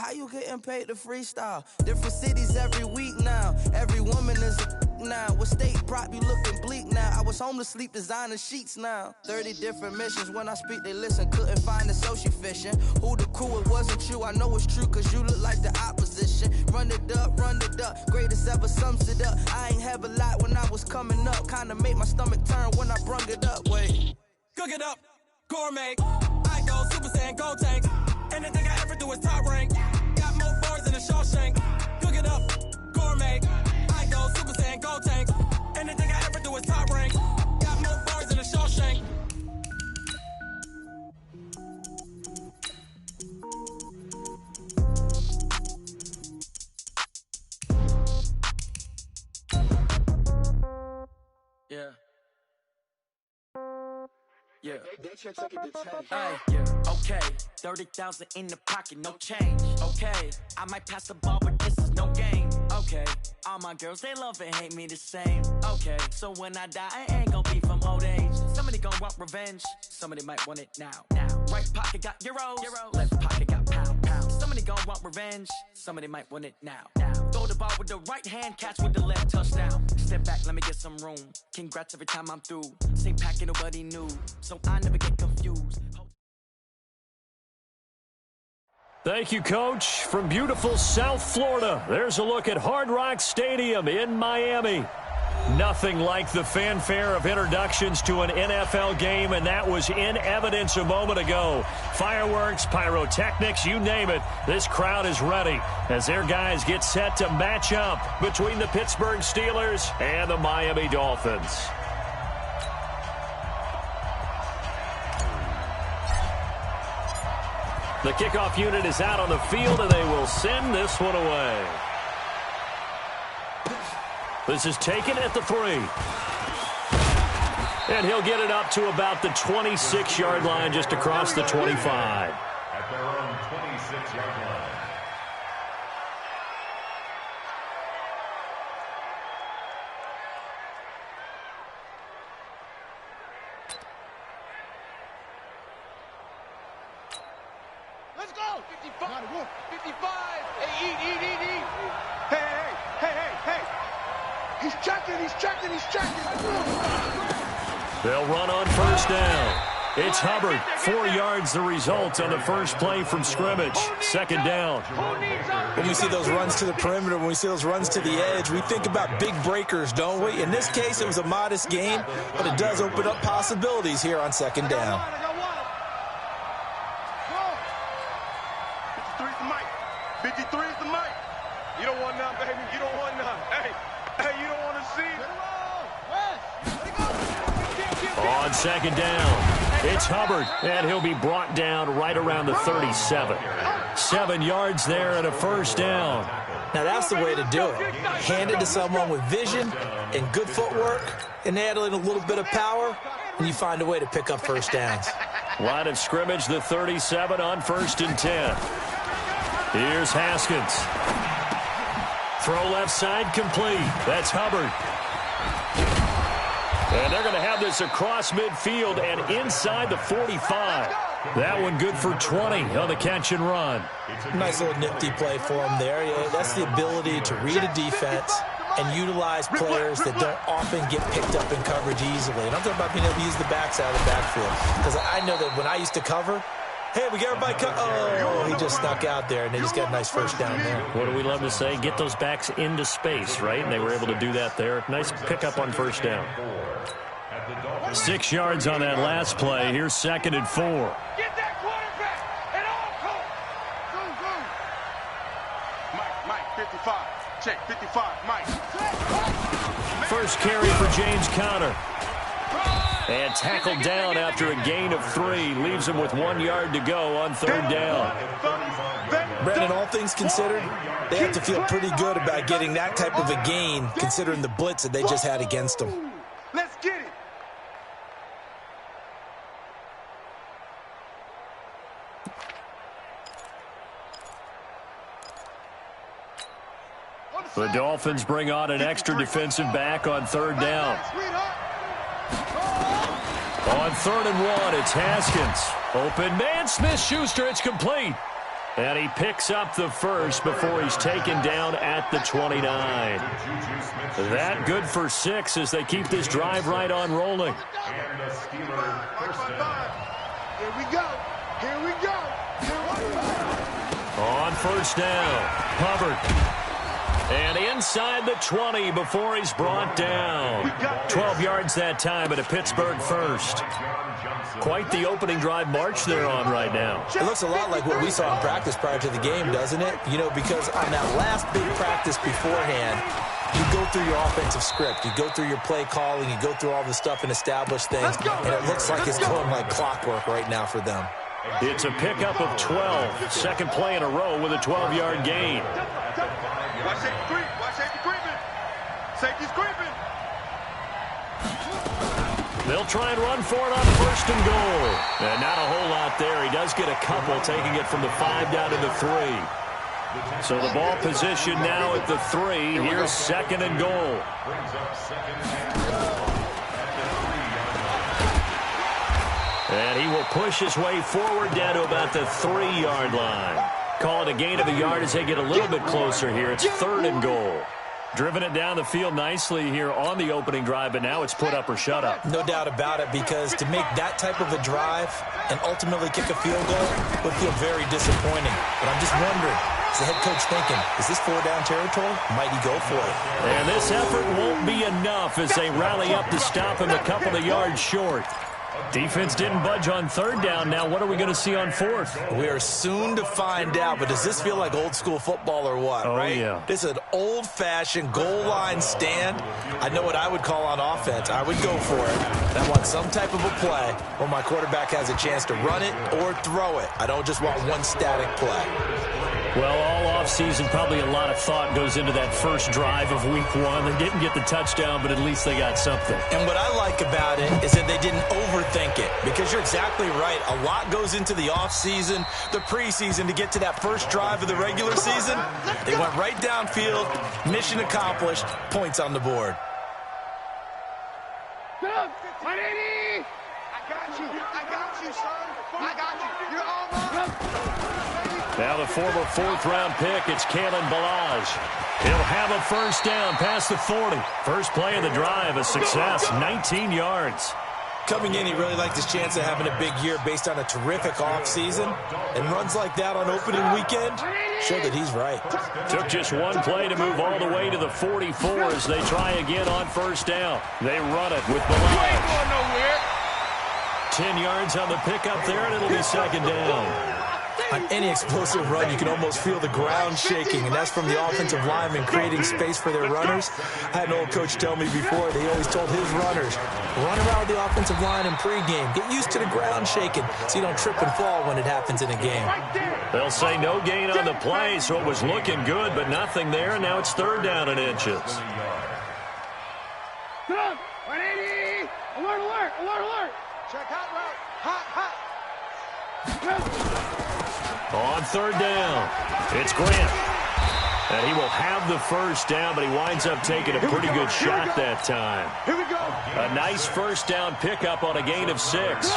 how you getting paid to freestyle? Different cities every week now. Every woman is a now. With state prop, you looking bleak now. I was home to sleep designing sheets now. 30 different missions. When I speak, they listen. Couldn't find it, so she fishing. Who the crew? It wasn't you. I know it's true, cause you look like the opposition. Run it up, greatest ever sums it up. I ain't have a lot when I was coming up. Kinda made my stomach turn when I brung it up. Wait. Cook it up, gourmet. I go Super Saiyan, Gold Tank. Anything I ever do is top rank. Got more bars than a Shawshank. Cook it up, gourmet. I go Super Saiyan, Gold Tank. Anything I ever do is top rank. Got more bars than a Shawshank. Yeah. Yeah. Yeah. Okay. 30,000 in the pocket, no change. Okay. I might pass the ball, but this is no game. Okay. All my girls, they love and hate me the same. Okay. So when I die, I ain't gonna be from old age. Somebody gonna want revenge. Somebody might want it now. Right pocket got euros. Left pocket got pound. Somebody gonna want revenge. Somebody might want it now. Throw the ball with the right hand, catch with the left, touchdown. Step back, let me get some room. Congrats every time I'm through. Same packet, nobody knew. So I never get confused. Thank you, Coach. From beautiful South Florida, there's a look at Hard Rock Stadium in Miami. Nothing like the fanfare of introductions to an NFL game, and that was in evidence a moment ago. Fireworks, pyrotechnics, you name it. This crowd is ready as their guys get set to match up between the Pittsburgh Steelers and the Miami Dolphins. The kickoff unit is out on the field, and they will send this one away. This is taken at the 3. And he'll get it up to about the 26-yard line, just across the 25. At their own 26-yard line. Let's go! 55! 55! Hey, eat! Hey! He's checking! They'll run on first down. It's Hubbard. 4 yards the result on the first play from scrimmage. Second down. When we see those runs to the perimeter, when we see those runs to the edge, we think about big breakers, don't we? In this case, it was a modest gain, but it does open up possibilities here on second down. 53 is the mic. You don't want none, baby. You don't want none. Hey, you don't want to see it. On second down, it's Hubbard, and he'll be brought down right around the 37. 7 yards there and a first down. Now, that's the way to do it. Hand it to someone with vision and good footwork, and add in a little bit of power, and you find a way to pick up first downs. Line of scrimmage, the 37 on 1st and 10. Here's Haskins. Throw left side complete. That's Hubbard. And they're going to have this across midfield and inside the 45. That one good for 20 on the catch and run. Nice little nifty play for him there. Yeah, that's the ability to read a defense and utilize players that don't often get picked up in coverage easily. And I'm talking about being able to use the backs out of the backfield. Because I know that when I used to cover, hey, we got everybody cut. Oh, he just snuck out there, and they just got a nice first down there. What do we love to say? Get those backs into space, right? And they were able to do that there. Nice pickup on first down. 6 yards on that last play. Here's 2nd and 4. Get that quarterback and all go. Mike, 55. Check, 55, Mike. First carry for James Conner. And tackled down after a gain of 3. Leaves him with 1 yard to go on 3rd down. Brandon, all things considered, they have to feel pretty good about getting that type of a gain, considering the blitz that they just had against them. Let's get it. The Dolphins bring on an extra defensive back on 3rd down. On 3rd and 1, it's Haskins. Open man, Smith-Schuster, it's complete. And he picks up the first before he's taken down at the 29. That good for 6 as they keep this drive right on rolling. And the Steelers first down. Here we go. Here we go. On first down, Hubbard. And inside the 20 before he's brought down. 12 yards that time at a Pittsburgh first. Quite the opening drive march they're on right now. It looks a lot like what we saw in practice prior to the game, doesn't it? You know, because on that last big practice beforehand, you go through your offensive script. You go through your play calling. You go through all the stuff and establish things. And it looks like it's going like clockwork right now for them. It's a pickup of 12. Second play in a row with a 12-yard gain. Watch safety creep. Watch safety creeping. Safety's creeping. They'll try and run for it on first and goal. And not a whole lot there. He does get a couple, taking it from the 5 down to the 3. So the ball position now at the 3. Here's second and goal. And he will push his way forward down to about the 3-yard line. Call it a gain of a yard as they get a little bit closer here. It's third and goal. Driven it down the field nicely here on the opening drive, but now it's put up or shut up. No doubt about it, because to make that type of a drive and ultimately kick a field goal would feel very disappointing. But I'm just wondering, is the head coach thinking, is this 4-down territory? Might he go for it? And this effort won't be enough as they rally up to stop him a couple of yards short. Defense didn't budge on third down. Now what are we going to see on fourth? We are soon to find out, but does this feel like old school football or what? Oh, right? Yeah. This is an old-fashioned goal line stand. I know what I would call on offense. I would go for it. I want some type of a play where my quarterback has a chance to run it or throw it. I don't just want one static play. Well, all offseason, probably a lot of thought goes into that first drive of week 1. They didn't get the touchdown, but at least they got something. And what I like about it is that they didn't overthink it, because you're exactly right. A lot goes into the offseason, the preseason to get to that first drive of the regular season. They went right downfield, mission accomplished, points on the board. I got you, son. I got you. You're all mine. Now the former 4th-round pick, it's Kalen Balaj. He'll have a first down past the 40. First play of the drive, a success, 19 yards. Coming in, he really liked his chance of having a big year based on a terrific offseason. And runs like that on opening weekend show that he's right. Took just one play to move all the way to the 44 as they try again on first down. They run it with Balaj. 10 yards on the pickup there, and it'll be second down. On any explosive run, you can almost feel the ground shaking, and that's from the offensive linemen creating space for their runners. I had an old coach tell me before, they always told his runners, run around the offensive line in pregame. Get used to the ground shaking so you don't trip and fall when it happens in a game. They'll say no gain on the play, so it was looking good, but nothing there, and now it's third down and inches. 180! Alert, alert, alert, alert! Check hot route. Hot. On third down, it's Grant. And he will have the first down, but he winds up taking a pretty good shot that time. Here we go. A nice first down pickup on a gain of 6. 50's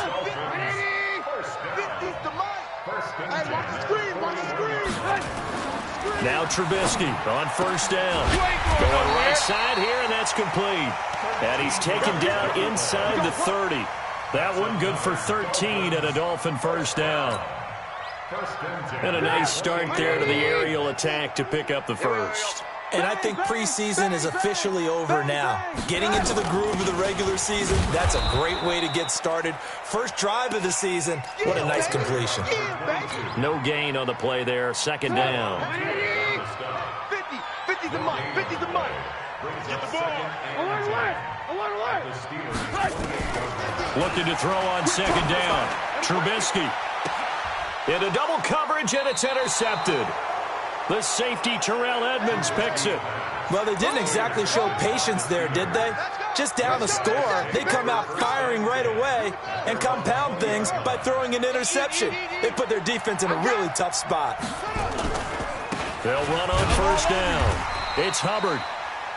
the mic. Hey, watch the screen, watch the screen. Now Trubisky on first down. Going right side here, and that's complete. And he's taken down inside the 30. That one good for 13 and a Dolphin first down. And a nice start there to the aerial attack to pick up the first. And I think preseason is officially over now. Getting into the groove of the regular season, that's a great way to get started. First drive of the season, what a nice completion. No gain on the play there, second down. 50 the mic, 50 the mic. Get the ball. Alert. Looking to throw on second down. Trubisky. Into double coverage, and it's intercepted. The safety, Terrell Edmonds, picks it. Well, they didn't exactly show patience there, did they? Just down a score, they come out firing right away and compound things by throwing an interception. They put their defense in a really tough spot. They'll run on first down. It's Hubbard.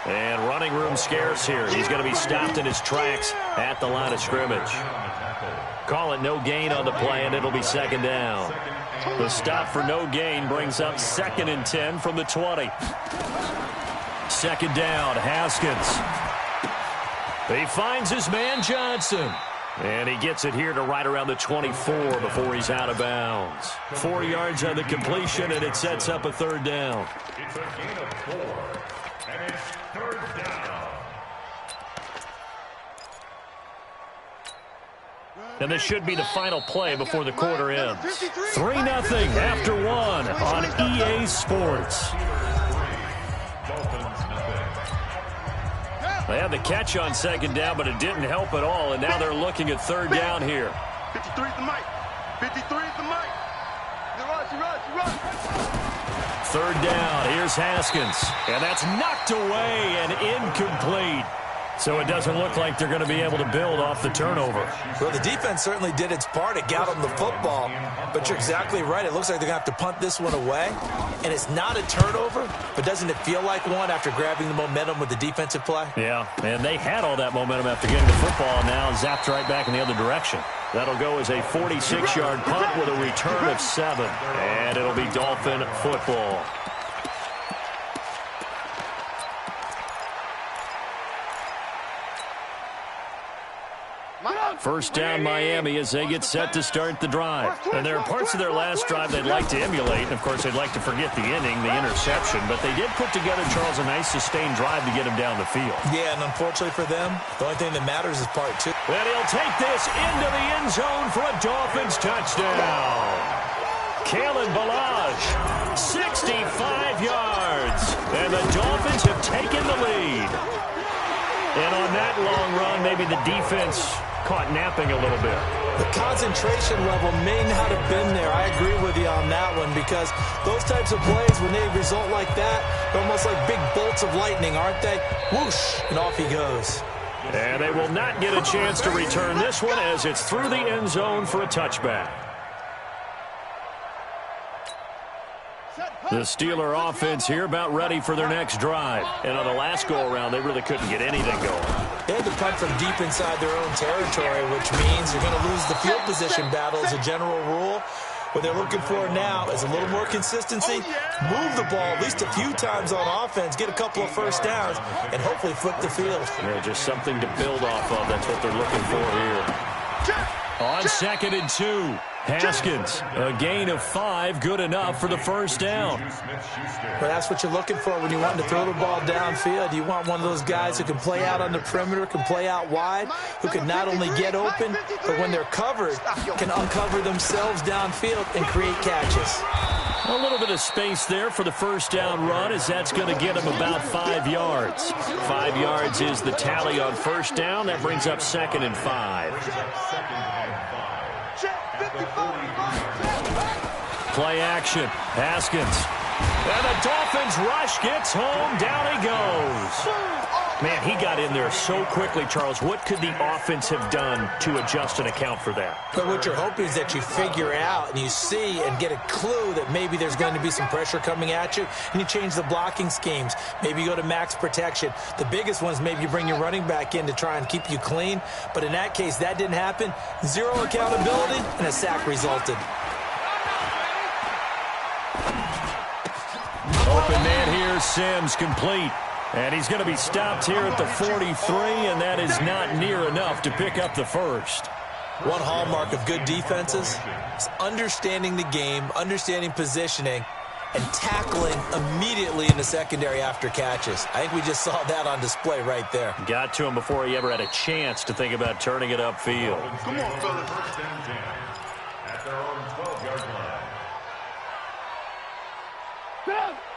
And running room scarce here. He's going to be stopped in his tracks at the line of scrimmage. Call it no gain on the play, and it'll be second down. The stop for no gain brings up 2nd and 10 from the 20. Second down, Haskins. He finds his man Johnson. And he gets it here to right around the 24 before he's out of bounds. 4 yards on the completion, and it sets up a 3rd down. It's a gain of 4, and it's 3rd down. And this should be the final play before the quarter ends. 3-0 after 1 on EA Sports. They had the catch on 2nd down, but it didn't help at all, and now they're looking at 3rd down here. 53 is the mic. 53 is the mic. He runs. 3rd down, here's Haskins, and that's knocked away and incomplete. So it doesn't look like they're going to be able to build off the turnover. Well, the defense certainly did its part. It got them the football. But you're exactly right. It looks like they're going to have to punt this one away. And it's not a turnover, but doesn't it feel like one after grabbing the momentum with the defensive play? Yeah, and they had all that momentum after getting the football, and now zapped right back in the other direction. That'll go as a 46-yard punt with a return of 7. And it'll be Dolphin football. First down Miami as they get set to start the drive. And there are parts of their last drive they'd like to emulate. And, of course, they'd like to forget the inning, the interception. But they did put together, Charles, a nice sustained drive to get him down the field. Yeah, and unfortunately for them, the only thing that matters is part 2. And he'll take this into the end zone for a Dolphins touchdown. Kalen Ballage, 65 yards. And the Dolphins have taken the lead. And on that long run, maybe the defense caught napping a little bit. The concentration level may not have been there. I agree with you on that one, because those types of plays, when they result like that, they're almost like big bolts of lightning, aren't they? Whoosh, and off he goes. And they will not get a chance to return this one as it's through the end zone for a touchback. The Steeler offense here about ready for their next drive. And on the last go-around, they really couldn't get anything going. They had to punt from deep inside their own territory, which means you're going to lose the field position battle as a general rule. What they're looking for now is a little more consistency, move the ball at least a few times on offense, get a couple of first downs, and hopefully flip the field. Yeah, just something to build off of. That's what they're looking for here. On 2nd and 2. Haskins, a gain of 5, good enough for the first down. Well, that's what you're looking for when you want to throw the ball downfield. You want one of those guys who can play out on the perimeter, can play out wide, who can not only get open, but when they're covered, can uncover themselves downfield and create catches. A little bit of space there for the first down run, as that's going to get him about 5 yards. 5 yards is the tally on first down. That brings up 2nd and 5. Play action. Haskins. And the Dolphins rush gets home. Down he goes. Man, he got in there so quickly, Charles. What could the offense have done to adjust and account for that? But what you're hoping is that you figure out and you see and get a clue that maybe there's going to be some pressure coming at you, and you change the blocking schemes. Maybe you go to max protection. The biggest one is maybe you bring your running back in to try and keep you clean. But in that case, that didn't happen. 0 accountability, and a sack resulted. Open man here, Sims, complete. And he's going to be stopped here at the 43, and that is not near enough to pick up the first. One hallmark of good defenses is understanding the game, understanding positioning, and tackling immediately in the secondary after catches. I think we just saw that on display right there. Got to him before he ever had a chance to think about turning it upfield. Come on, fellas. First and 10 at their own 12-yard line.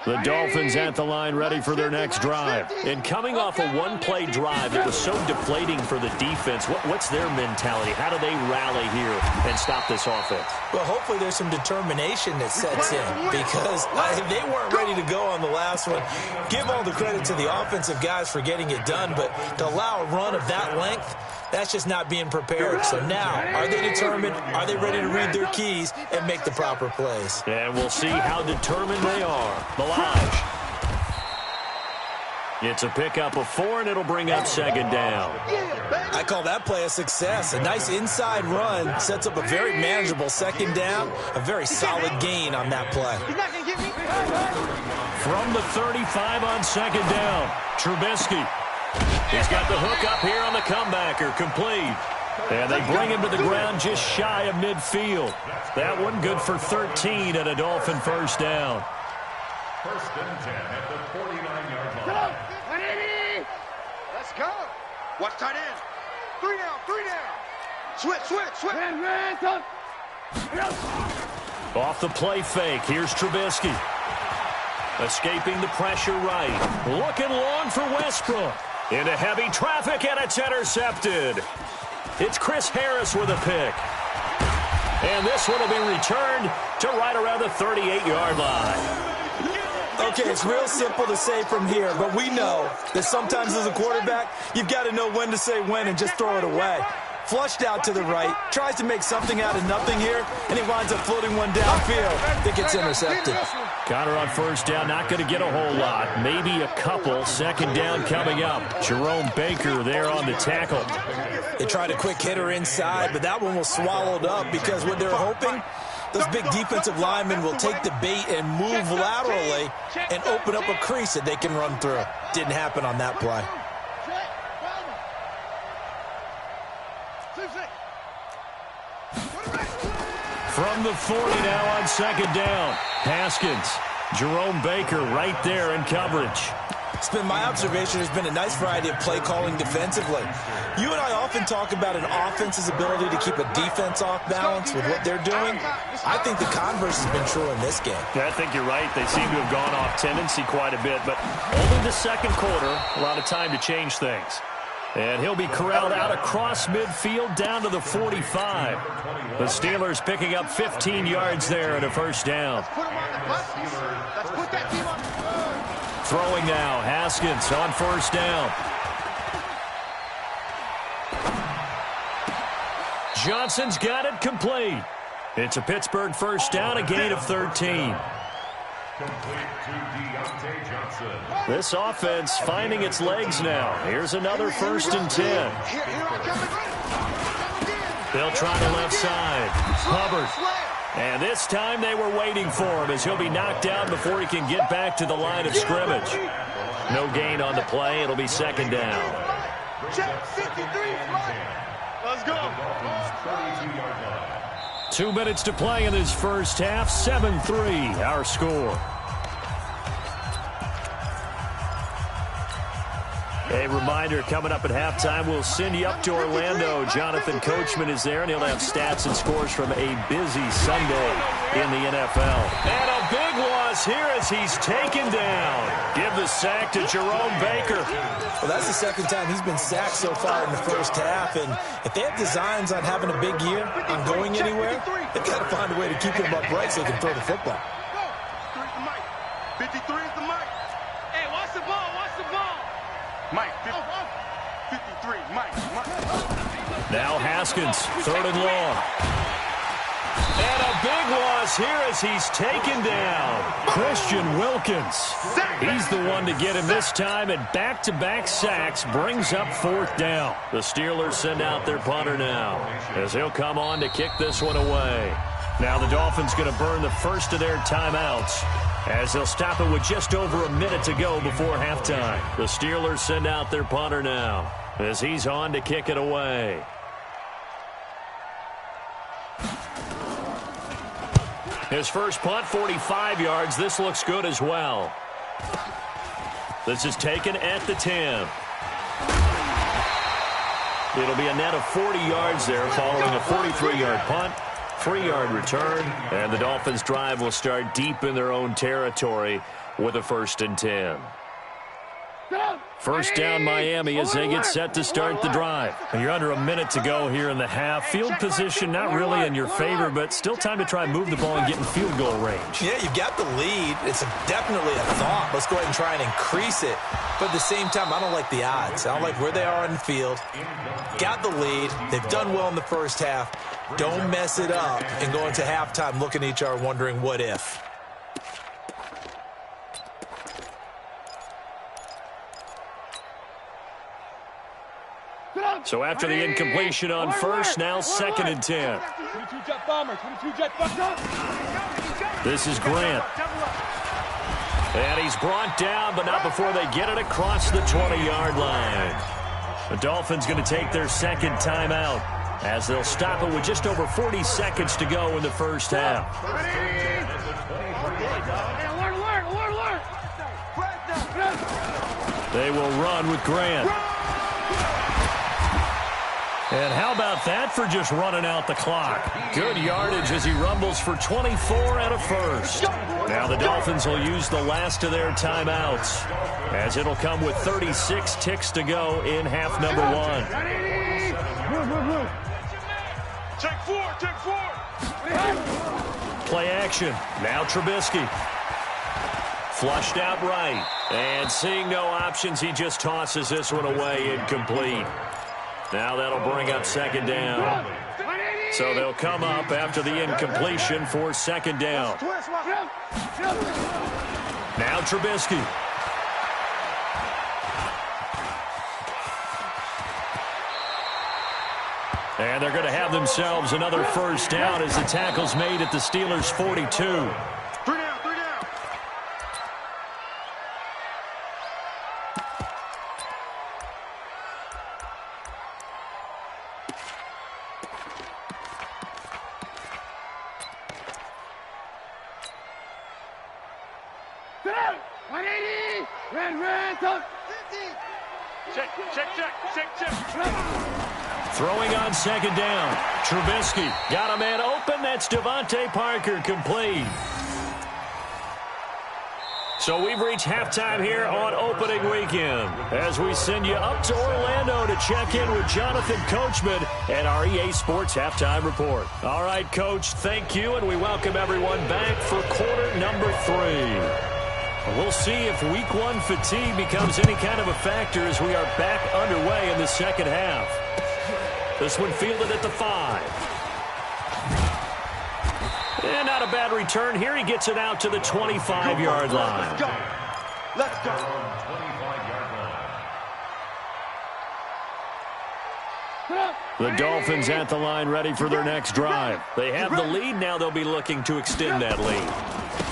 The Dolphins at the line ready for their next drive. And coming off a one-play drive that was so deflating for the defense, what's their mentality? How do they rally here and stop this offense? Well, hopefully there's some determination that sets in, because they weren't ready to go on the last one. Give all the credit to the offensive guys for getting it done, but to allow a run of that length, that's just not being prepared. So now, are they determined? Are they ready to read their keys and make the proper plays? And we'll see how determined they are. Ballage. It's a pickup of 4, and it'll bring up second down. I call that play a success. A nice inside run sets up a very manageable second down, a very solid gain on that play. From the 35 on second down, Trubisky. He's got the hook up here on the comebacker, complete. And they bring him to the ground just shy of midfield. That one good for 13 and a Dolphin first down. First and 10 at the 49-yard line. Let's go. Watch tight end. 3 down. Switch. Off the play fake, here's Trubisky. Escaping the pressure right. Looking long for Westbrook. Into heavy traffic, and it's intercepted. It's Chris Harris with a pick. And this one will be returned to right around the 38-yard line. Okay, it's real simple to say from here, but we know that sometimes as a quarterback, you've got to know when to say when and just throw it away. Flushed out to the right, tries to make something out of nothing here, and he winds up floating one downfield. I think it's intercepted. Connor on first down, not going to get a whole lot. Maybe a couple. Second down coming up. Jerome Baker there on the tackle. They tried a quick hitter inside, but that one was swallowed up because what they're hoping, those big defensive linemen will take the bait and move laterally and open up a crease that they can run through. Didn't happen on that play. From the 40 now on second down. Haskins. Jerome Baker right there in coverage. It's been my observation there's been a nice variety of play calling defensively. You and I often talk about an offense's ability to keep a defense off balance with what they're doing. I think the converse has been true in this game. Yeah, I think you're right. They seem to have gone off tendency quite a bit, but only the second quarter, a lot of time to change things. And he'll be corralled out across midfield down to the 45. The Steelers picking up 15 yards there and a first down. Throwing now, Haskins on first down. Johnson's got it complete. It's a Pittsburgh first down, a gain of 13. This offense finding its legs now. Here's another first and 10. They'll try the left side. Hubbard. And this time they were waiting for him as he'll be knocked down before he can get back to the line of scrimmage. No gain on the play. It'll be second down. Let's go. 2 minutes to play in this first half. 7-3 our score. A reminder, coming up at halftime, we'll send you up to Orlando. Jonathan Coachman is there, and he'll have stats and scores from a busy Sunday in the NFL. And a big loss here as he's taken down. Give the sack to Jerome Baker. Well, that's the second time he's been sacked so far in the first half, and if they have designs on having a big year, on going anywhere, they've got to find a way to keep him upright so they can throw the football. 53 is the mic. Hey, watch the ball, Mike, 53, Mike. Now Haskins, third and long. And a big loss here as he's taken down. Christian Wilkins. He's the one to get him this time, and back-to-back sacks brings up fourth down. The Steelers send out their punter now as he'll come on to kick this one away. Now the Dolphins going to burn the first of their timeouts as they'll stop it with just over a minute to go before halftime. The Steelers send out their punter now as he's on to kick it away. His first punt, 45 yards. This looks good as well. This is taken at the 10. It'll be a net of 40 yards there following a 43-yard punt. 3-yard return, and the Dolphins' drive will start deep in their own territory with a first and 10. First down Miami as they get set to start the drive. You're under a minute to go here in the half. Field position not really in your favor, but still time to try and move the ball and get in field goal range. Yeah, you've got the lead. It's definitely a thought. Let's go ahead and try and increase it. But at the same time, I don't like the odds. I don't like where they are in the field. Got the lead. They've done well in the first half. Don't mess it up and go into halftime looking at each other wondering what if. So after the incompletion on first, now 2nd and 10. This is Grant. And he's brought down, but not before they get it across the 20-yard line. The Dolphins going to take their 2nd timeout as they'll stop it with just over 40 seconds to go in the first half. They will run with Grant. And how about that for just running out the clock? Good yardage as he rumbles for 24 and a first. Now the Dolphins will use the last of their timeouts as it'll come with 36 ticks to go in half number 1. Check 4, check 4. Play action. Now Trubisky. Flushed out right. And seeing no options, he just tosses this one away incomplete. Now that'll bring up 2nd down. So they'll come up after the incompletion for 2nd down. Now Trubisky. And they're going to have themselves another first down as the tackle's made at the Steelers' 42. Throwing on 2nd down. Trubisky got a man open. That's Devontae Parker, complete. So we've reached halftime here on opening weekend as we send you up to Orlando to check in with Jonathan Coachman and our EA Sports Halftime Report. All right, Coach, thank you, and we welcome everyone back for quarter number 3. We'll see if Week 1 fatigue becomes any kind of a factor as we are back underway in the second half. This one fielded at the 5. And not a bad return here. He gets it out to the 25-yard line. Let's go. Let's go. The Dolphins at the line ready for their next drive. They have the lead. Now they'll be looking to extend that lead.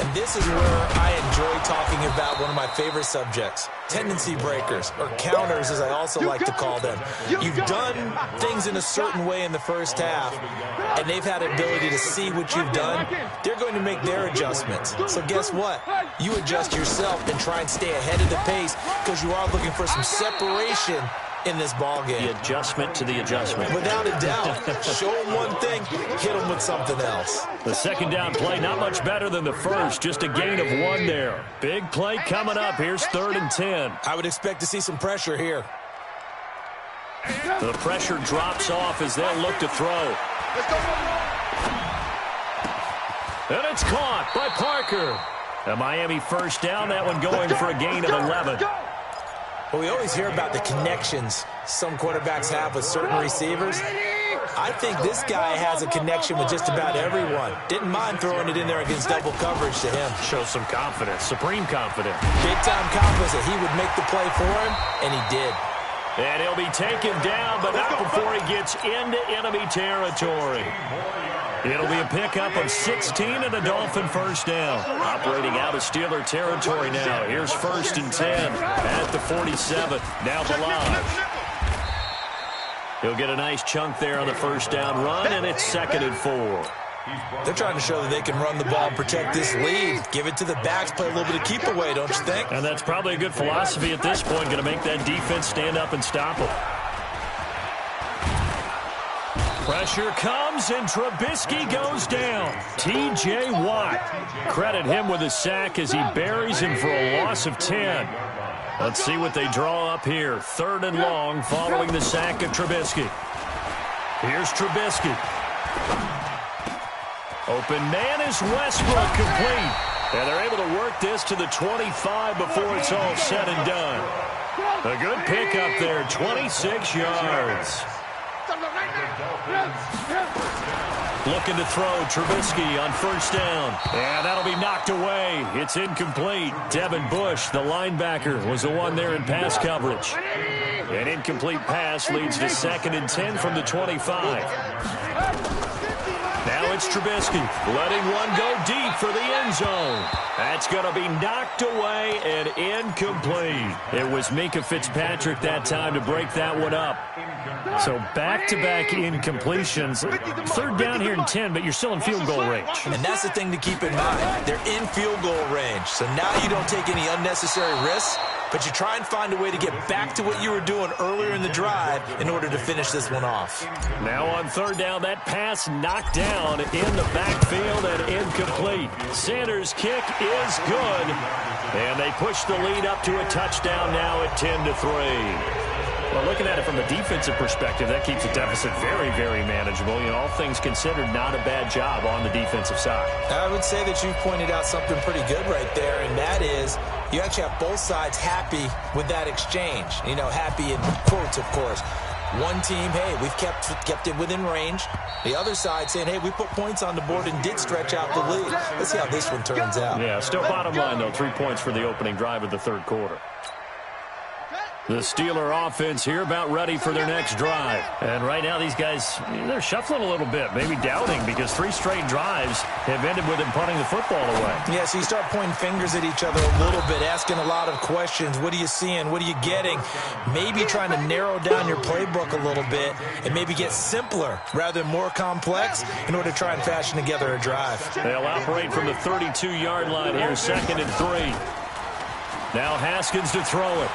And this is where I enjoy talking about one of my favorite subjects, tendency breakers, or counters as I also like to call them. You've done things in a certain way in the first half, and they've had the ability to see what you've done. They're going to make their adjustments. So guess what? You adjust yourself and try and stay ahead of the pace because you are looking for some separation in this ball game. The adjustment to the adjustment. Without a doubt. Show them one thing, hit them with something else. The 2nd down play, not much better than the first. Just a gain of 1 there. Big play coming up. Here's 3rd and 10. I would expect to see some pressure here. The pressure drops off as they'll look to throw. And it's caught by Parker. A Miami first down. That one going for a gain of 11. Well, we always hear about the connections some quarterbacks have with certain receivers. I think this guy has a connection with just about everyone. Didn't mind throwing it in there against double coverage to him. Shows some confidence, supreme confidence. Big-time confidence that he would make the play for him, and he did. And he'll be taken down, but not before he gets into enemy territory. It'll be a pickup of 16 and a Dolphin first down. Operating out of Steeler territory now. Here's 1st and 10 at the 47. Now Balaj. He'll get a nice chunk there on the first down run, and it's 2nd and 4. They're trying to show that they can run the ball and protect this lead. Give it to the backs, play a little bit of keep away, don't you think? And that's probably a good philosophy at this point. Going to make that defense stand up and stop them. Pressure comes, and Trubisky goes down. T.J. Watt. Credit him with a sack as he buries him for a loss of 10. Let's see what they draw up here. 3rd and long following the sack of Trubisky. Here's Trubisky. Open man is Westbrook, complete. And they're able to work this to the 25 before it's all said and done. A good pickup there, 26 yards. Looking to throw. Trubisky on first down. And that'll be knocked away. It's incomplete. Devin Bush, the linebacker, was the one there in pass coverage. An incomplete pass leads to 2nd and 10 from the 25. Now it's Trubisky letting one go deep for the end zone. That's going to be knocked away and incomplete. It was Minkah Fitzpatrick that time to break that one up. So back-to-back incompletions. 3rd down here in 10, but you're still in field goal range. And that's the thing to keep in mind. They're in field goal range. So now you don't take any unnecessary risks, but you try and find a way to get back to what you were doing earlier in the drive in order to finish this one off. Now on 3rd down, that pass knocked down in the backfield and incomplete. Sanders' kick is good. And they push the lead up to a touchdown now at 10-3. Well, looking at it from a defensive perspective, that keeps the deficit very, very manageable. You know, all things considered, not a bad job on the defensive side. I would say that you pointed out something pretty good right there, and that is you actually have both sides happy with that exchange. You know, happy in quotes, of course. One team, hey, we've kept it within range. The other side saying, hey, we put points on the board and did stretch out the lead. Let's see how this one turns out. Yeah, still bottom line, though, 3 points for the opening drive of the 3rd quarter. The Steeler offense here about ready for their next drive. And right now these guys, they're shuffling a little bit, maybe doubting, because 3 straight drives have ended with them punting the football away. Yeah, so you start pointing fingers at each other a little bit, asking a lot of questions. What are you seeing? What are you getting? Maybe trying to narrow down your playbook a little bit and maybe get simpler rather than more complex in order to try and fashion together a drive. They'll operate from the 32-yard line here, 2nd and 3. Now Haskins to throw it.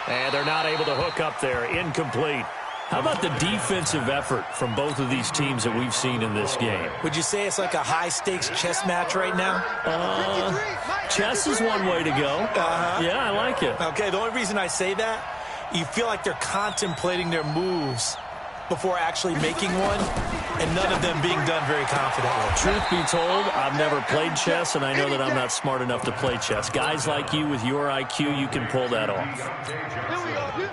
And they're not able to hook up there. Incomplete. How about the defensive effort from both of these teams that we've seen in this game? Would you say it's like a high-stakes chess match right now? Chess is one way to go. Yeah, I like it. Okay, the only reason I say that, you feel like they're contemplating their moves before actually making one, and none of them being done very confidently. Truth be told, I've never played chess, and I know that I'm not smart enough to play chess. Guys like you with your IQ, you can pull that off.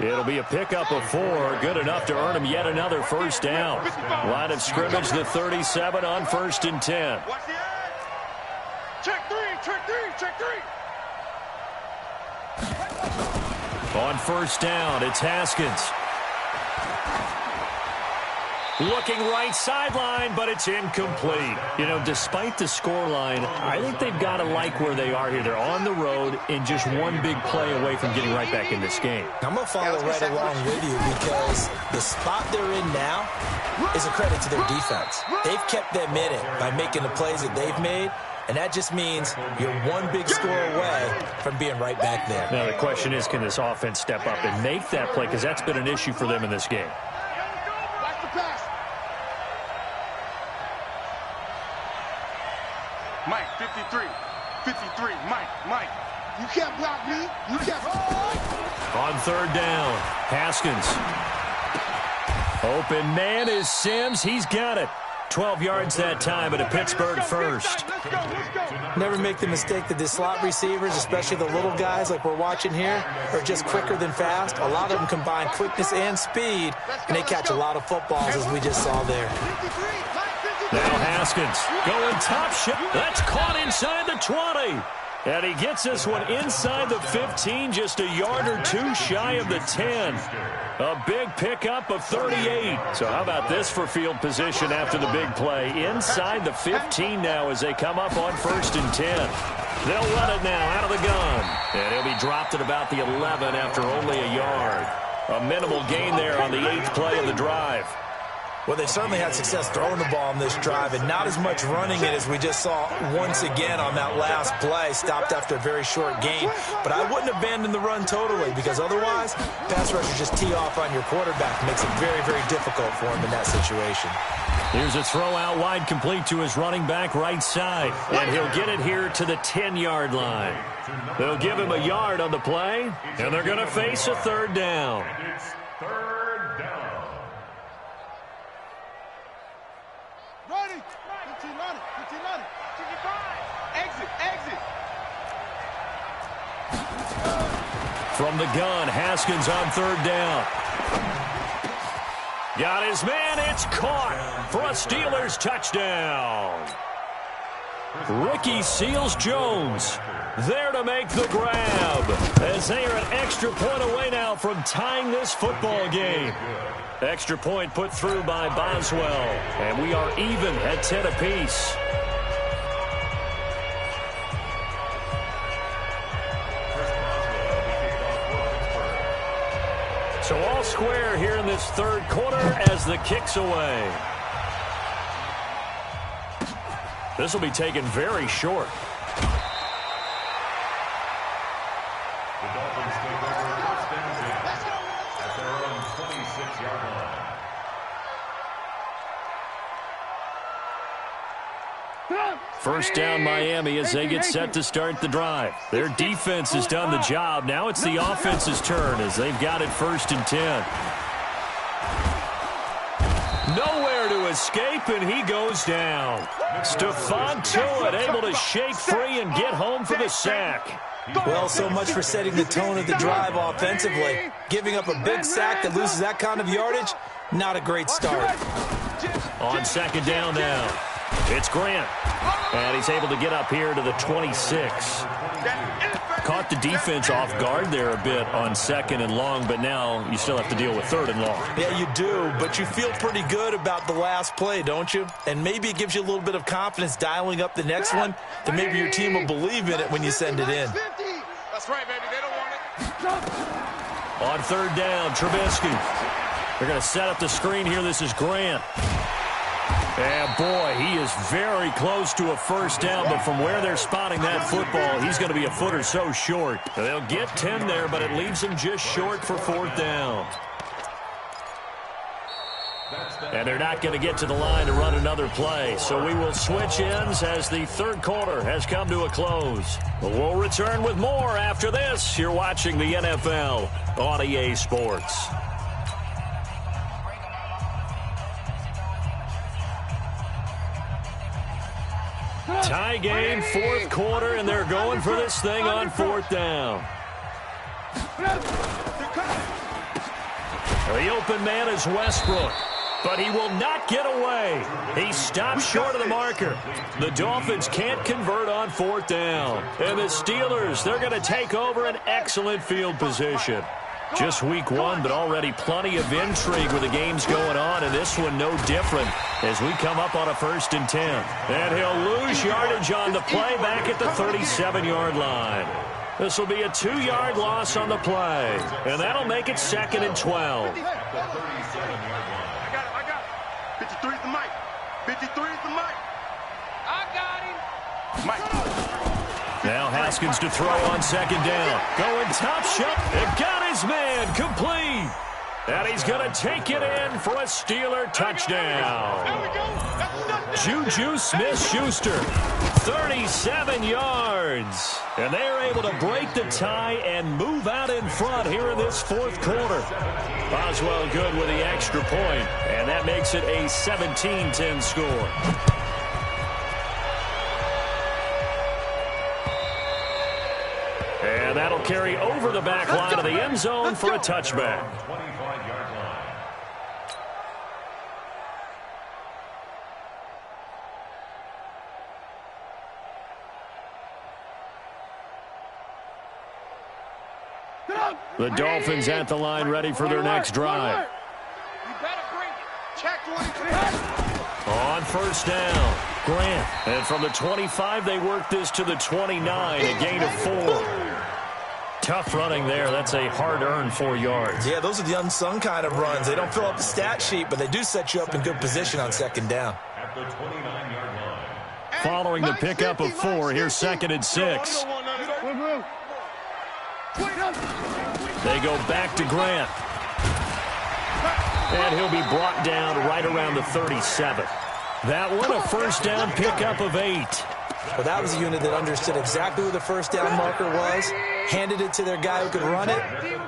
It'll be a pickup of 4, good enough to earn them yet another first down. Line of scrimmage, the 37 on 1st and 10. Check 3, check 3, check 3. On first down, it's Haskins. Looking right sideline, but it's incomplete. You know, despite the scoreline, I think they've got to like where they are here. They're on the road and just one big play away from getting right back in this game. I'm going to follow right along with you because the spot they're in now is a credit to their defense. They've kept them in it by making the plays that they've made, and that just means you're one big score away from being right back there. Now, the question is, can this offense step up and make that play? Because that's been an issue for them in this game. Mike, 53, Mike. You can't block me. You can't. On 3rd down, Haskins. Open man is Sims. He's got it. 12 yards that time at a Pittsburgh first. Never make the mistake that the slot receivers, especially the little guys like we're watching here, are just quicker than fast. A lot of them combine quickness and speed, and they catch a lot of footballs, as we just saw there. Now Haskins going top ship. That's caught inside the 20. And he gets this one inside the 15, just a yard or 2 shy of the 10. A big pickup of 38. So how about this for field position after the big play? Inside the 15 now as they come up on 1st and 10. They'll run it now out of the gun. And he'll be dropped at about the 11 after only a yard. A minimal gain there on the 8th play of the drive. Well, they certainly had success throwing the ball on this drive and not as much running it as we just saw once again on that last play. Stopped after a very short gain. But I wouldn't abandon the run totally because otherwise, pass rushers just tee off on your quarterback. Makes it very, very difficult for him in that situation. Here's a throw out wide complete to his running back right side. And he'll get it here to the 10-yard line. They'll give him a yard on the play, and they're going to face a 3rd down. It's 3rd down. Running. 15 running. 55. Exit. From the gun, Haskins on 3rd down. Got his man. It's caught for a Steelers touchdown. Ricky Seals-Jones there to make the grab as they are an extra point away now from tying this football game. Extra point put through by Boswell, and we are even at 10 apiece. So all square here in this third quarter as the kick's away. This will be taken very short. The Dolphins take over first down at their own 26-yard line. First down Miami as they get set to start the drive. Their defense has done the job. Now it's the offense's turn as they've got it 1st and 10. Nowhere to escape, and he goes down. Stephon Tuitt able to shake free and get home for the sack. Well, so much for setting the tone of the drive offensively. Giving up a big sack that loses that kind of yardage, not a great start. On 2nd down now, it's Grant. And he's able to get up here to the 26. Caught the defense off guard there a bit on 2nd and long, but now you still have to deal with 3rd and long. Yeah, you do, but you feel pretty good about the last play, don't you? And maybe it gives you a little bit of confidence dialing up the next one, that maybe your team will believe in it when you send it in. That's right, baby. They don't want it. On 3rd down, Trubisky. They're going to set up the screen here. This is Grant. And, boy, he is very close to a first down, but from where they're spotting that football, he's going to be a foot or so short. They'll get 10 there, but it leaves him just short for 4th down. And they're not going to get to the line to run another play, so we will switch ends as the third quarter has come to a close. But we'll return with more after this. You're watching the NFL on EA Sports. Tie game, 4th quarter, and they're going for this thing on 4th down. The open man is Westbrook, but he will not get away. He stops short of the marker. The Dolphins can't convert on 4th down. And the Steelers, they're going to take over an excellent field position. Just week 1, but already plenty of intrigue with the games going on, and this one no different as we come up on a 1st and 10. And he'll lose yardage on the play back at the 37-yard line. This will be a 2-yard loss on the play, and that'll make it 2nd and 12. I got it. 53's the mic. 53's the mic. I got him. Mike. Now Haskins to throw on 2nd down. Going top shot. They've got his man complete. And he's going to take it in for a Steeler touchdown. Juju Smith-Schuster, 37 yards. And they're able to break the tie and move out in front here in this 4th quarter. Boswell good with the extra point, and that makes it a 17-10 score. And that'll carry over the back line of the end zone for a touchback. 25-yard line. The Dolphins at the line ready for their next drive. On 1st down, Grant. And from the 25, they work this to the 29, a gain of 4. Tough running there. That's a hard-earned 4 yards. Yeah, those are the unsung kind of runs. They don't fill up the stat sheet, but they do set you up in good position on 2nd down. At the 29-yard line. Following the pickup of 4, here's 2nd and 6. They go back to Grant. And he'll be brought down right around the 37. That one, a 1st down pickup of 8. Well, that was a unit that understood exactly where the 1st down marker was, handed it to their guy who could run it,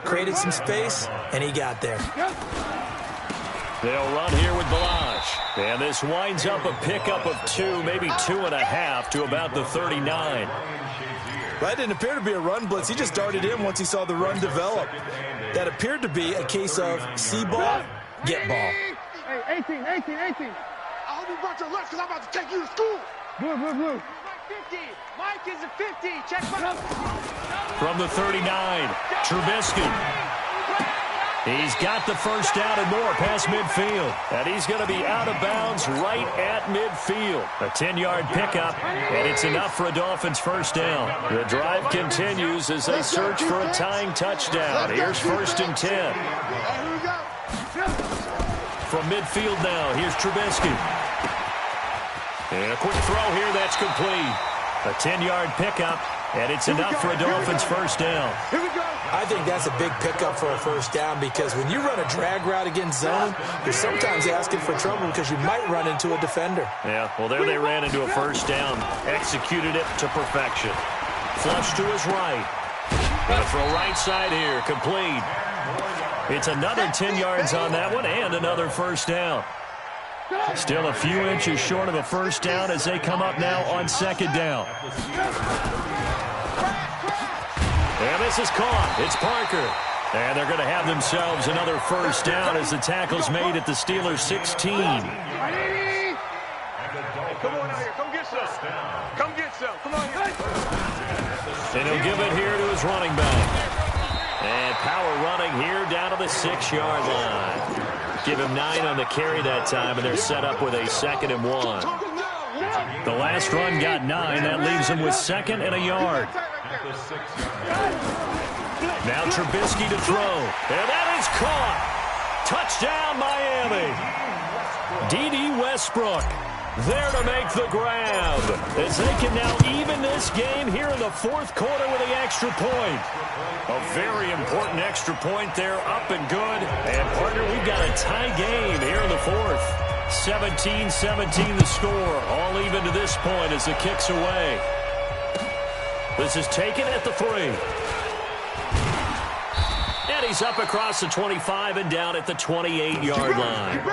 created some space, and he got there. They'll run here with Balaj. And this winds up a pickup of 2, maybe 2.5 to about the 39. That didn't appear to be a run blitz. He just darted in once he saw the run develop. That appeared to be a case of see ball, get ball. 18. I hope you brought your lunch because I'm about to take you to school. Blue. Mike 50. Mike is a 50. Check Mike. From the 39, Trubisky. He's got the first down and more past midfield. And he's going to be out of bounds right at midfield. A 10-yard pickup, and it's enough for a Dolphins first down. The drive continues as they search for a tying touchdown. Here's 1st and 10. From midfield now, here's Trubisky. And a quick throw here, that's complete. A 10-yard pickup, and it's enough for a Dolphins first down. I think that's a big pickup for a first down because when you run a drag route against zone, you're sometimes asking for trouble because you might run into a defender. Yeah, well, there they ran into a first down. Executed it to perfection. Flush to his right. Gonna throw right side here, complete. It's another 10 yards on that one and another first down. Still a few inches short of a first down as they come up now on 2nd down. And this is caught. It's Parker. And they're going to have themselves another first down as the tackle's made at the Steelers' 16. Come on out here. Come get some. Come get some. Come on here. And he'll give it here to his running back. And power running here down to the 6-yard line. Give him 9 on the carry that time, and they're set up with a 2nd and 1. The last run got 9. That leaves them with 2nd and a yard. Now Trubisky to throw. And that is caught. Touchdown, Miami. D.D. Westbrook there to make the grab as they can now even this game here in the 4th quarter with the extra point. A very important extra point there, up and good. And, partner, we've got a tie game here in the 4th. 17-17 the score, all even to this point as the kick's away. This is taken at the 3. And he's up across the 25 and down at the 28-yard line. At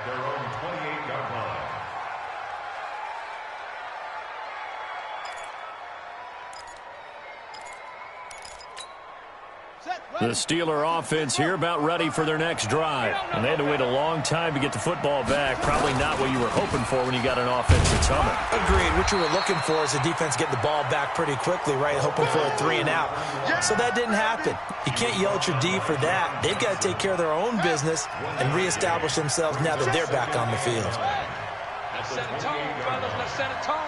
their own 28-yard line. The Steeler offense here about ready for their next drive. And they had to wait a long time to get the football back. Probably not what you were hoping for when you got an offense that's humming. Agreed. What you were looking for is the defense getting the ball back pretty quickly, right? Hoping for a 3 and out. So that didn't happen. You can't yell at your D for that. They've got to take care of their own business and reestablish themselves now that they're back on the field. Let's set a tone, fellas. Let's set a tone.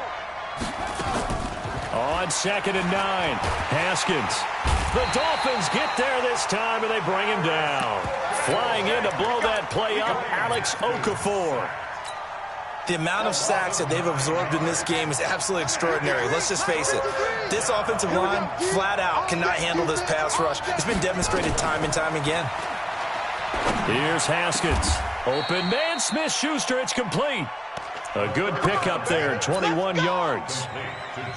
On 2nd and 9, Haskins. The Dolphins get there this time, and they bring him down. Flying in to blow that play up, Alex Okafor. The amount of sacks that they've absorbed in this game is absolutely extraordinary. Let's just face it. This offensive line, flat out, cannot handle this pass rush. It's been demonstrated time and time again. Here's Haskins. Open man, Smith-Schuster. It's complete. A good pickup there, 21 yards.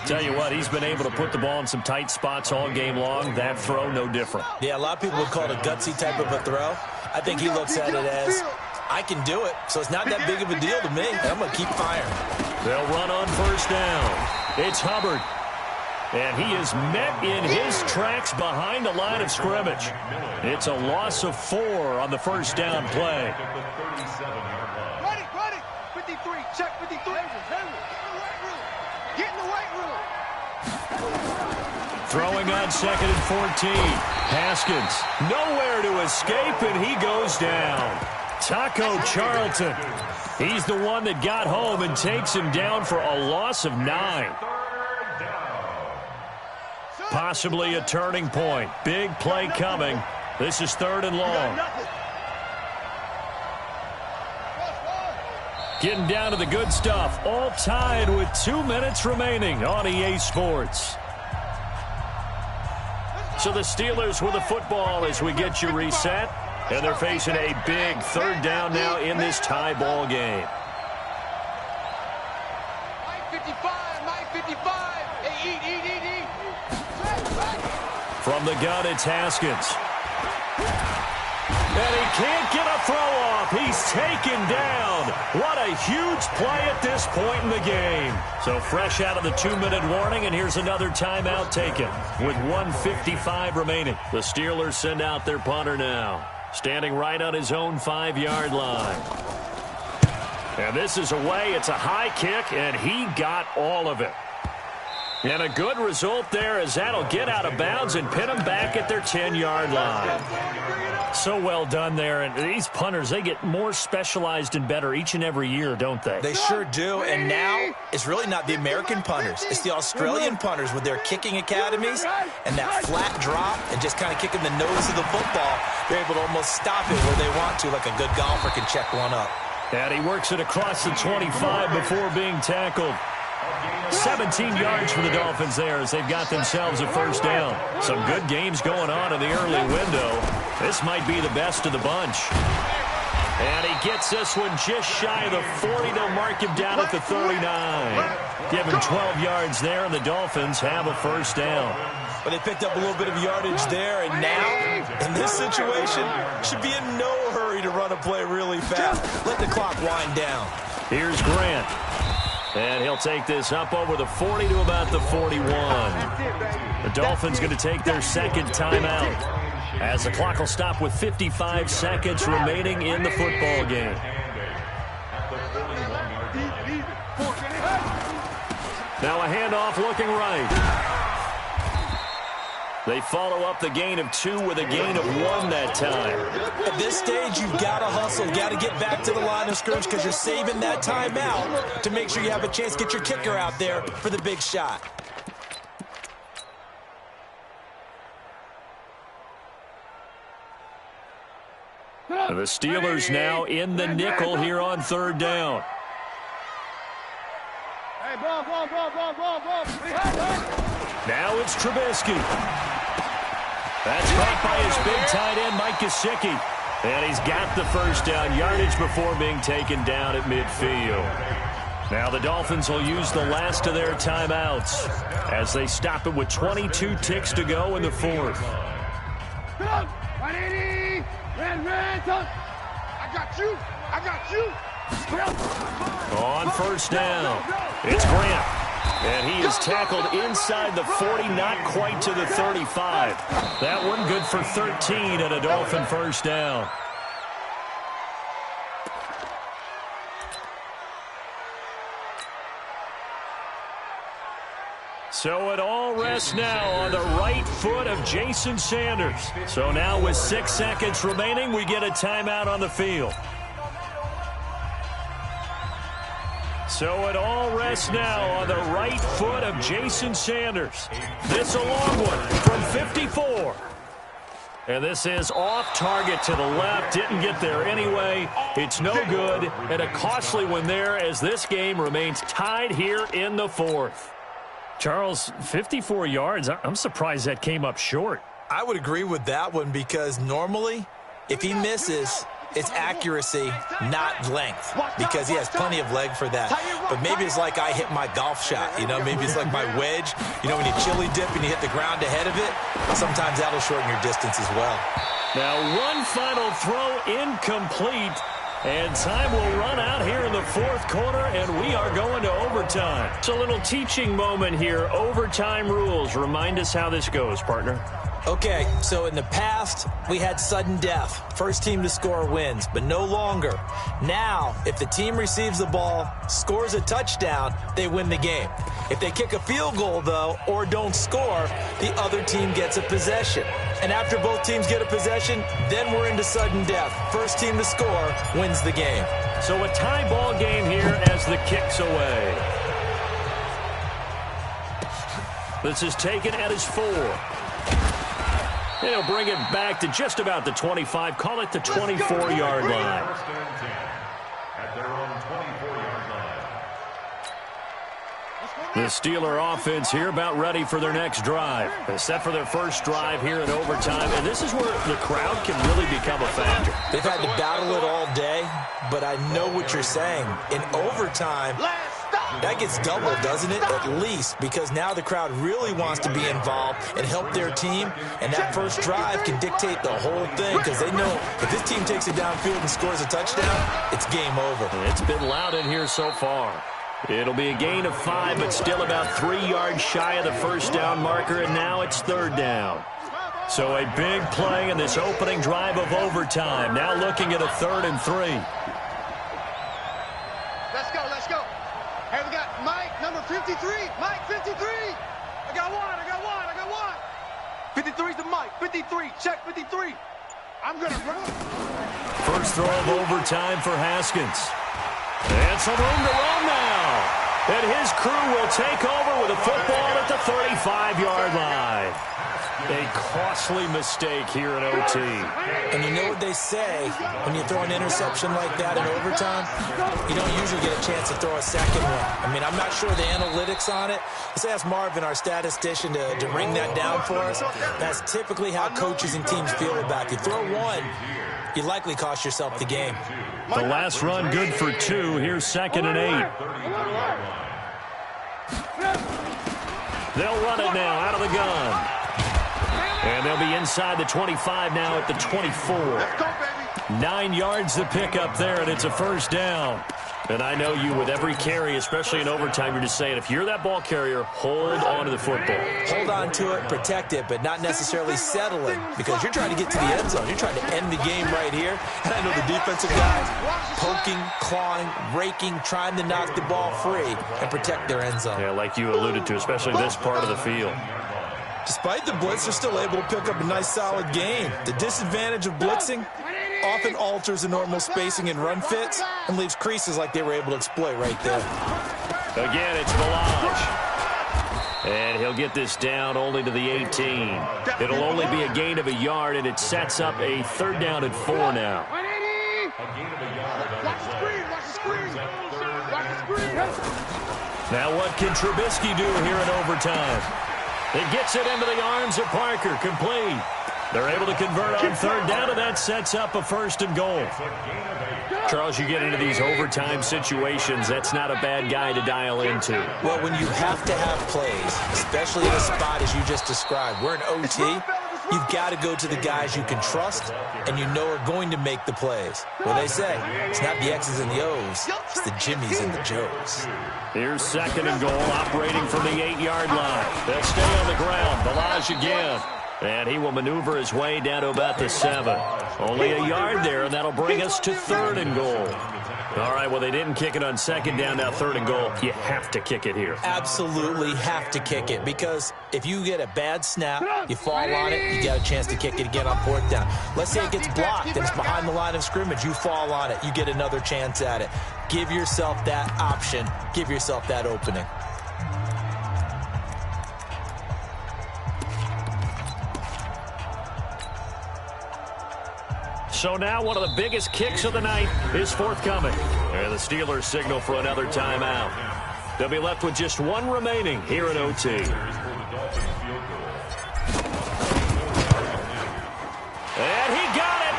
Tell you what, he's been able to put the ball in some tight spots all game long. That throw, no different. Yeah, a lot of people would call it a gutsy type of a throw. I think he looks at it as, I can do it, so it's not that big of a deal to me. I'm going to keep firing. They'll run on first down. It's Hubbard. And he is met in his tracks behind the line of scrimmage. It's a loss of 4 on the first down play. Ready. 53. Check 53. Get in the weight room. Throwing on 2nd and 14. Haskins nowhere to escape, and he goes down. Taco Charlton. He's the one that got home and takes him down for a loss of 9. Possibly a turning point. Big play coming. This is 3rd and long. Getting down to the good stuff. All tied with 2 minutes remaining on EA Sports. So the Steelers with the football as we get you reset. And they're facing a big 3rd down now in this tie ball game. Mike 55. Hey, eat. From the gun, it's Haskins. And he can't get a throw off. He's taken down. What a huge play at this point in the game. So fresh out of the 2-minute warning, and here's another timeout taken with 1:55 remaining. The Steelers send out their punter now. standing right on his own 5-yard line. And this is away. It's a high kick, and he got all of it. And a good result there, as that'll get out of bounds and pin them back at their 10-yard line. So well done there. And these punters, they get more specialized and better each and every year, don't they? They sure do. And now it's really not the American punters. It's the Australian punters with their kicking academies and that flat drop and just kind of kicking the nose of the football. They're able to almost stop it where they want to, like a good golfer can check one up. And he works it across the 25 before being tackled. 17 yards for the Dolphins there as they've got themselves a first down. Some good games going on in the early window. This might be the best of the bunch. And he gets this one just shy of the 40. They'll mark him down at the 39. Give him 12 yards there, and the Dolphins have a first down. But they picked up a little bit of yardage there, and now, in this situation, should be in no hurry to run a play really fast. Let the clock wind down. Here's Grant. And he'll take this up over the 40 to about the 41. The Dolphins going to take their second timeout as the clock will stop with 55 seconds remaining in the football game. Now a handoff looking right. They follow up the gain of 2 with a gain of 1 that time. At this stage, you've got to hustle. Got to get back to the line of scrimmage because you're saving that timeout to make sure you have a chance to get your kicker out there for the big shot. The Steelers now in the nickel here on third down. Now it's Trubisky. That's caught by his big tight end, Mike Gesicki. And he's got the first down yardage before being taken down at midfield. Now the Dolphins will use the last of their timeouts as they stop it with 22 ticks to go in the fourth. I got you. I got you. On first down, it's Grant. And he is tackled inside the 40, not quite to the 35. That one good for 13 and a Dolphin first down. So it all rests now on the right foot of Jason Sanders. So now with 6 seconds remaining, we get a timeout on the field. So it all rests now on the right foot of Jason Sanders. This a long one from 54. And this is off target to the left. Didn't get there anyway. It's no good. And a costly one there as this game remains tied here in the fourth. Charles, 54 yards. I'm surprised that came up short. I would agree with that one because normally if he misses, it's accuracy, not length, because he has plenty of leg for that. But maybe it's like I hit my golf shot, you know, maybe it's like my wedge. You know, when you chili dip and you hit the ground ahead of it, sometimes that'll shorten your distance as well. Now one final throw incomplete, and time will run out here in the fourth quarter, and we are going to overtime. It's a little teaching moment here. Overtime rules. Remind us how this goes, partner. Okay, so in the past, we had sudden death. First team to score wins, but no longer. Now, if the team receives the ball, scores a touchdown, they win the game. If they kick a field goal, though, or don't score, the other team gets a possession. And after both teams get a possession, then we're into sudden death. First team to score wins the game. So a tie ball game here as the kick's away. This is taken at his 4. They'll bring it back to just about the 25. Call it the 24-yard line. At their own 24-yard line. The Steeler offense here about ready for their next drive. They're set for their first drive here in overtime, and this is where the crowd can really become a factor. They've had to battle it all day, but I know what you're saying. In overtime, that gets doubled, doesn't it? At least, because now the crowd really wants to be involved and help their team, and that first drive can dictate the whole thing because they know if this team takes it downfield and scores a touchdown, it's game over. It's been loud in here so far. It'll be a gain of 5, but still about 3 yards shy of the first down marker, and now it's third down. So a big play in this opening drive of overtime. Now looking at a 3rd and 3. Let's go, let's go. Hey, we got Mike, number 53. Mike, 53. I got one. 53's the Mike. 53. Check 53. I'm going to run. First throw of overtime for Haskins. And some room to run now. And his crew will take over with a football at the 35-yard line. A costly mistake here in OT. And you know what they say, when you throw an interception like that in overtime, you don't usually get a chance to throw a second one. I mean, I'm not sure the analytics on it. Let's ask Marvin, our statistician, to ring that down for us. That's typically how coaches and teams feel about you. Throw one, you likely cost yourself the game. The last run good for 2. Here's 2nd and 8. They'll run it now out of the gun. And they'll be inside the 25 now at the 24. 9 yards to pick up there, and it's a first down. And I know you, with every carry, especially in overtime, you're just saying, if you're that ball carrier, hold on to the football. Hold on to it, protect it, but not necessarily settling, because you're trying to get to the end zone. You're trying to end the game right here. And I know the defensive guys poking, clawing, raking, trying to knock the ball free and protect their end zone. Yeah, like you alluded to, especially this part of the field. Despite the blitz, they're still able to pick up a nice, solid gain. The disadvantage of blitzing often alters the normal spacing and run fits and leaves creases like they were able to exploit right there. Again, it's Balaj. And he'll get this down only to the 18. It'll only be a gain of a yard, and it sets up a 3rd down and 4 now. Now what can Trubisky do here in overtime? It gets it into the arms of Parker, complete. They're able to convert on 3rd down, and that sets up a 1st and goal. Charles, you get into these overtime situations, that's not a bad guy to dial into. Well, when you have to have plays, especially in a spot as you just described, we're in OT, you've got to go to the guys you can trust and you know are going to make the plays. Well, they say, it's not the X's and the O's, it's the Jimmies and the Joes. Here's 2nd and goal, operating from the 8-yard line. They'll stay on the ground. Balaj again. And he will maneuver his way down to about the 7. Only a yard there, and that'll bring us to 3rd and goal. All right, well, they didn't kick it on 2nd down, now 3rd and goal. You have to kick it here. Absolutely have to kick it, because if you get a bad snap, you fall on it, you got a chance to kick it again on 4th down. Let's say it gets blocked and it's behind the line of scrimmage. You fall on it, you get another chance at it. Give yourself that option. Give yourself that opening. So now one of the biggest kicks of the night is forthcoming. And the Steelers signal for another timeout. They'll be left with just 1 remaining here in OT. And he got it.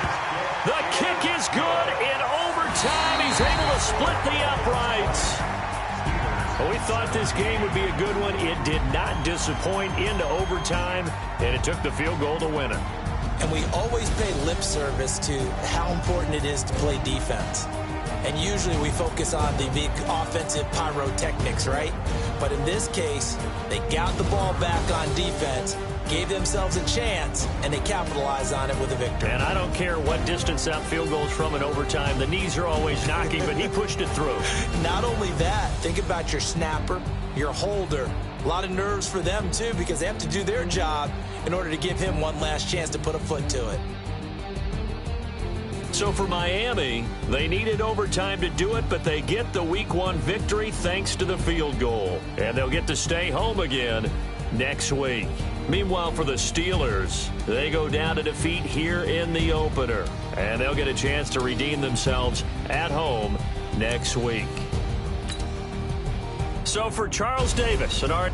The kick is good. In overtime, he's able to split the uprights. Well, we thought this game would be a good one. It did not disappoint into overtime, and it took the field goal to win it. And we always pay lip service to how important it is to play defense. And usually we focus on the big offensive pyrotechnics, right? But in this case, they got the ball back on defense, gave themselves a chance, and they capitalized on it with a victory. And I don't care what distance that field goes from in overtime. The knees are always knocking, but he pushed it through. Not only that, think about your snapper, your holder. A lot of nerves for them, too, because they have to do their job in order to give him one last chance to put a foot to it. So for Miami, they needed overtime to do it, but they get the Week 1 victory thanks to the field goal. And they'll get to stay home again next week. Meanwhile, for the Steelers, they go down to defeat here in the opener. And they'll get a chance to redeem themselves at home next week. So for Charles Davis and Art.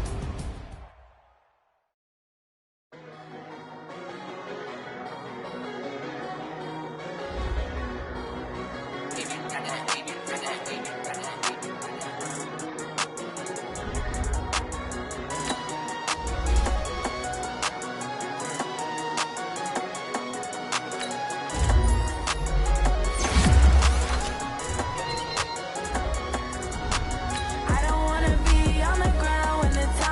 I don't wanna be on the ground when the time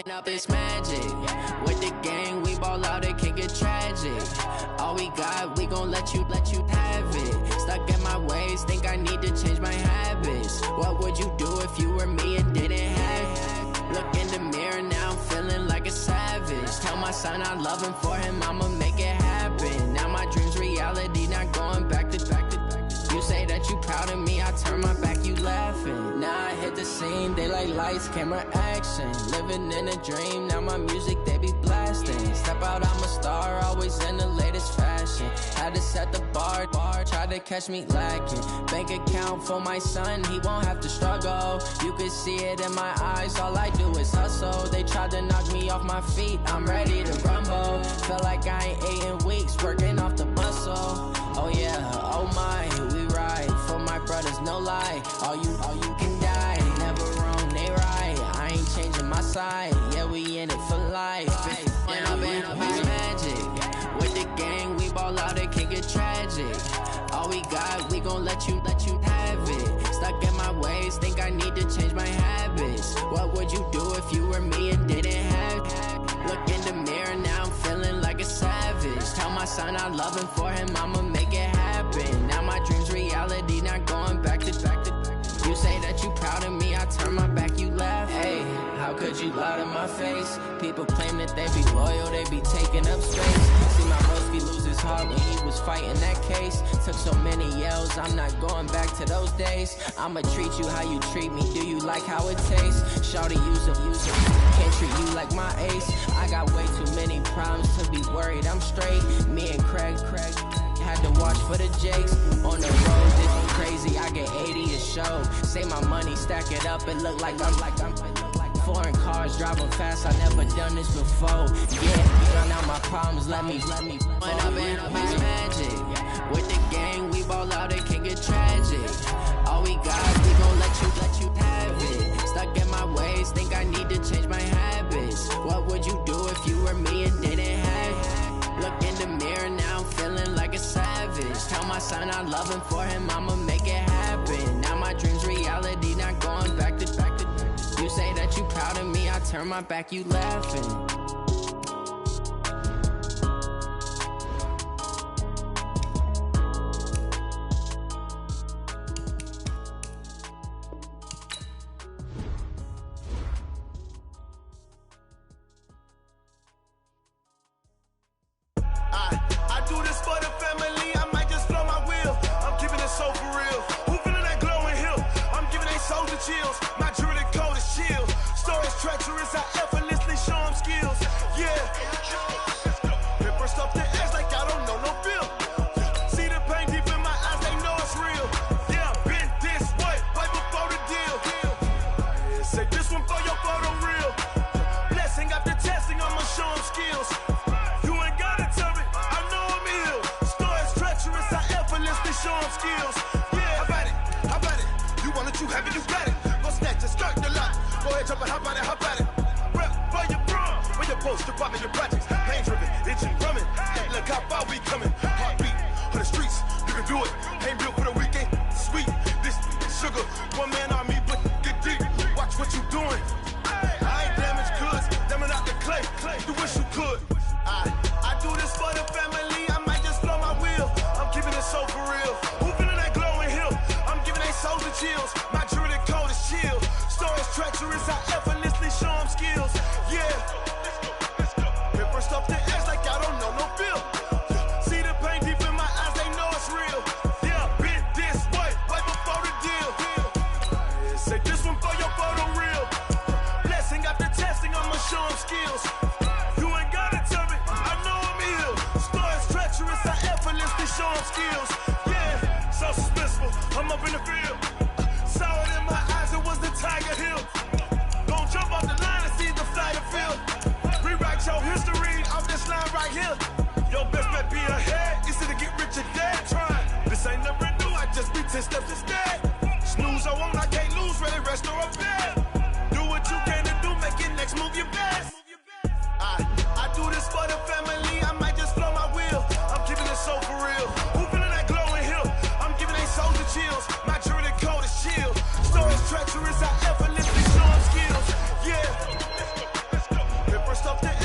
Up it's magic. With the gang, we ball out, it can get tragic. All we got, we gon' let you have it. Stuck in my ways, think I need to change my habits. What would you do if you were me and didn't have it? Look in the mirror, now I'm feeling like a savage. Tell my son I love him, for him I'ma make it happen. Now my dream's reality, not going back to. You say that you proud of me, I turn my back, you laughing. Now I hit the scene, they like lights, camera, action. Living in a dream, now my music, they be blasting. Step out, I'm a star, always in the latest fashion. Had to set the bar, tried to catch me lacking. Bank account for my son, he won't have to struggle. You can see it in my eyes, all I do is hustle. They tried to knock me off my feet, I'm ready to rumble. Feel like I ain't ate in weeks, working off the muscle. Oh yeah, oh my, we ride for my brothers, no lie. All you can die, never wrong, they right. I ain't changing my side, yeah, we in it for life. When up it's magic. With the gang, we ball out, it can get tragic. All we got, we gon' let you have it. Stuck in my ways, think I need to change my habits. What would you do if you were me and didn't have it? Look in the mirror, now I'm feeling like a savage. Tell my son I love him, for him I'ma make it happen. Now my dream's reality, not going back to. You say that you proud of me, I turn my back, you laugh. Hey, how could you lie to my face? People claim that they be loyal, they be taking up space. See my broski lose his heart when he was fighting that case. Took so many yells, I'm not going back to those days. I'ma treat you how you treat me, do you like how it tastes? Shawty, use it, can't treat you like my ace. I got way too many problems to be worried, I'm straight. Me and Craig had to watch for the Jakes. On the road, this is crazy, I get 80 a show. Say my money, stack it up, it look like I'm foreign cars, driving fast, I never done this before. Yeah, drown out my problems, let me When up it's magic. With the gang, we ball out, it can get tragic. All we got, we gon' let you have it. Stuck in my ways, think I need to change my habits. What would you do if you were me and didn't have it? Look in the mirror, now I'm feeling like a savage. Tell my son I love him, for him I'ma make it happen. Now my dream's reality, not going back to. You say that you proud of me, I turn my back, you laughing. I do this for the family, I might just blow my wheel. I'm giving it so for real. Who feeling that glowing hill? I'm giving they soldier chills. My jewelry coat is chill. Stories treacherous, I effortlessly show them skills. Yeah. Paper stuff the edge like I don't know no bill. See the pain deep in my eyes, they know it's real. Yeah, been this way, right before the deal. Say this one for your photo real. Blessing after testing, I'ma show them skills. You ain't gotta tell me, I know I'm ill. Stories treacherous, I effortlessly show them skills. Yeah, how about it? You want it, you have it, you got it. Go snatch a skirt the lot. Go ahead, jump it, how about it? Rep for your bra. When you're post, you're popping your projects. Pain driven, itching, drumming. Hey, look how far we coming. Heartbeat on the streets, you can do it. Ain't built for the weekend. Sweet, this sugar. One man army, but get deep. Watch what you doing. I ain't damaged goods, damn out the clay. You wish you could. I do this for the family, I might just blow my wheel. I'm keeping it so for real. Who feeling that glowing hill? I'm giving they soldier chills. My jewelry coat is chill. Stories treacherous, I effortlessly show them skills. Yeah. Paper stuff the edge like I don't know no bill. See the pain deep in my eyes, they know it's real. Yeah, been this way, right before the deal. Say this one for your photo real. Blessing after testing, I'ma show them skills. You ain't gotta tell me, I know I'm ill. Stories treacherous, I effortlessly show them skills. Yeah, so suspenseful, I'm up in the field. Saw it in my eyes, it was the Tiger Hill. Don't jump off the line and see the fly the field. Rewrite your history off this line right here. Your best bet be ahead, easy to get rich or dead. Try, this ain't never new, I just be 10 steps instead. Snooze I won't, I can't lose, ready, rest or a bed. Do what you can to do, make it next move your best. I do this for the family, I might just blow my wheel. I'm keeping it so for real. Who feeling that glowing hill? I'm giving they soldier something